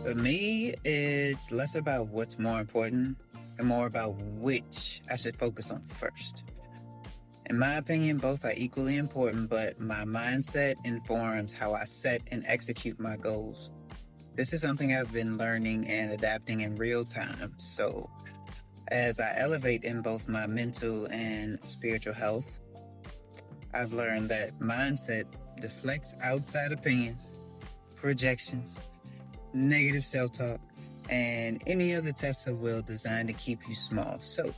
For me, it's less about what's more important and more about which I should focus on first. In my opinion, both are equally important, but my mindset informs how I set and execute my goals. This is something I've been learning and adapting in real time. So, as I elevate in both my mental and spiritual health, I've learned that mindset deflects outside opinions, projections, negative self talk, and any other tests of will designed to keep you small. So,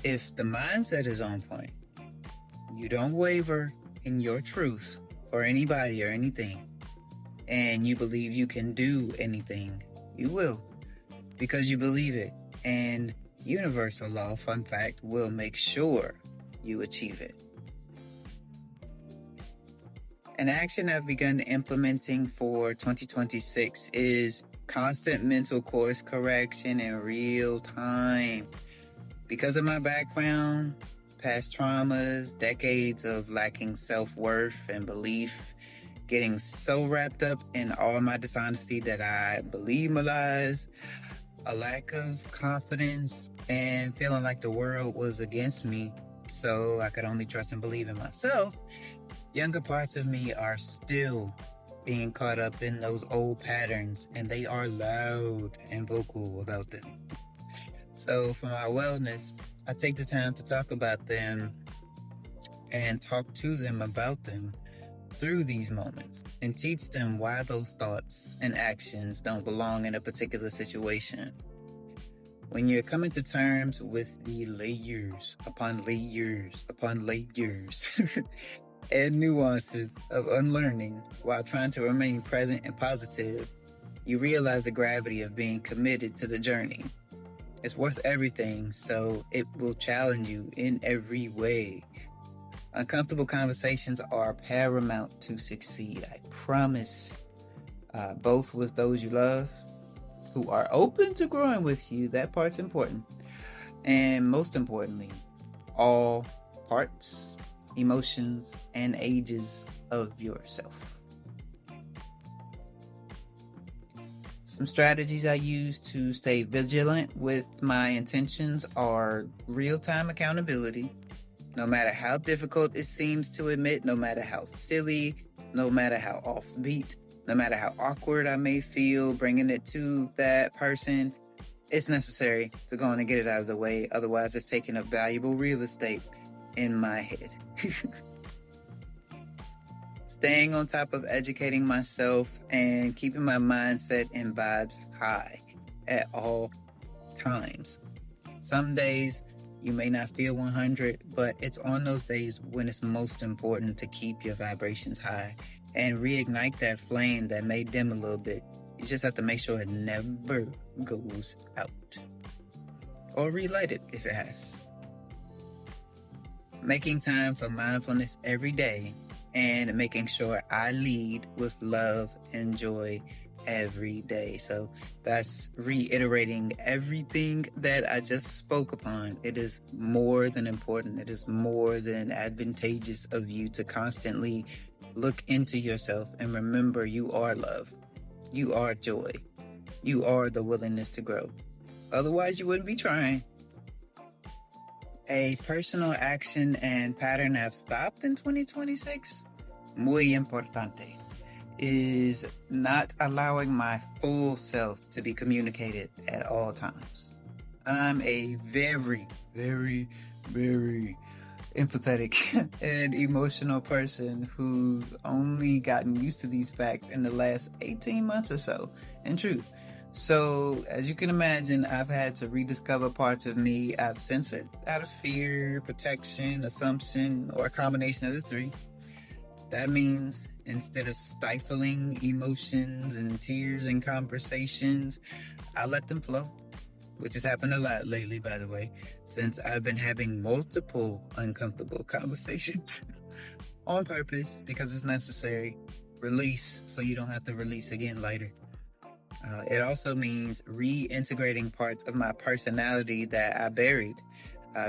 if the mindset is on point, you don't waver in your truth for anybody or anything, and you believe you can do anything, you will because you believe it. And universal law, fun fact, will make sure you achieve it. An action I've begun implementing for 2026 is constant mental course correction in real time. Because of my background, past traumas, decades of lacking self-worth and belief, getting so wrapped up in all my dishonesty that I believe my lies, a lack of confidence, and feeling like the world was against me, so I could only trust and believe in myself, younger parts of me are still being caught up in those old patterns, and they are loud and vocal about them. So for my wellness, I take the time to talk about them and talk to them about them through these moments and teach them why those thoughts and actions don't belong in a particular situation. When you're coming to terms with the layers upon layers upon layers and nuances of unlearning while trying to remain present and positive, you realize the gravity of being committed to the journey. It's worth everything, so it will challenge you in every way. Uncomfortable conversations are paramount to succeed, I promise. Both with those you love, who are open to growing with you, that part's important. And most importantly, all parts, emotions, and ages of yourself. Some strategies I use to stay vigilant with my intentions are real-time accountability. No matter how difficult it seems to admit, no matter how silly, no matter how offbeat, no matter how awkward I may feel bringing it to that person, it's necessary to go on and get it out of the way. Otherwise, it's taking up valuable real estate in my head. Staying on top of educating myself and keeping my mindset and vibes high at all times. Some days you may not feel 100, but it's on those days when it's most important to keep your vibrations high and reignite that flame that may dim a little bit. You just have to make sure it never goes out. Or relight it if it has. Making time for mindfulness every day and making sure I lead with love and joy every day. So that's reiterating everything that I just spoke upon. It is more than important. It is more than advantageous of you to constantly look into yourself and remember you are love. You are joy. You are the willingness to grow. Otherwise, you wouldn't be trying. A personal action and pattern I've stopped in 2026, muy importante, is not allowing my full self to be communicated at all times. I'm a very, very, very empathetic and emotional person who's only gotten used to these facts in the last 18 months or so, in truth. So, as you can imagine, I've had to rediscover parts of me I've censored out of fear, protection, assumption, or a combination of the three. That means instead of stifling emotions and tears and conversations, I let them flow, which has happened a lot lately, by the way, since I've been having multiple uncomfortable conversations on purpose because it's necessary. Release so you don't have to release again later. It also means reintegrating parts of my personality that I buried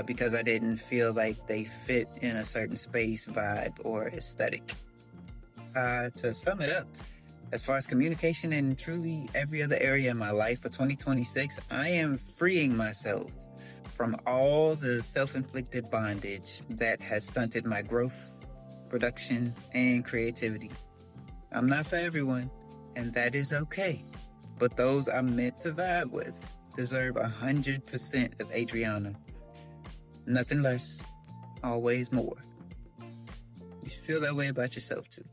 because I didn't feel like they fit in a certain space, vibe, or aesthetic. To sum it up, As far as communication and truly every other area in my life for 2026, I am freeing myself from all the self-inflicted bondage that has stunted my growth, production, and creativity. I'm not for everyone, and that is okay. But those I'm meant to vibe with deserve 100% of Adriana. Nothing less, always more. You should feel that way about yourself too.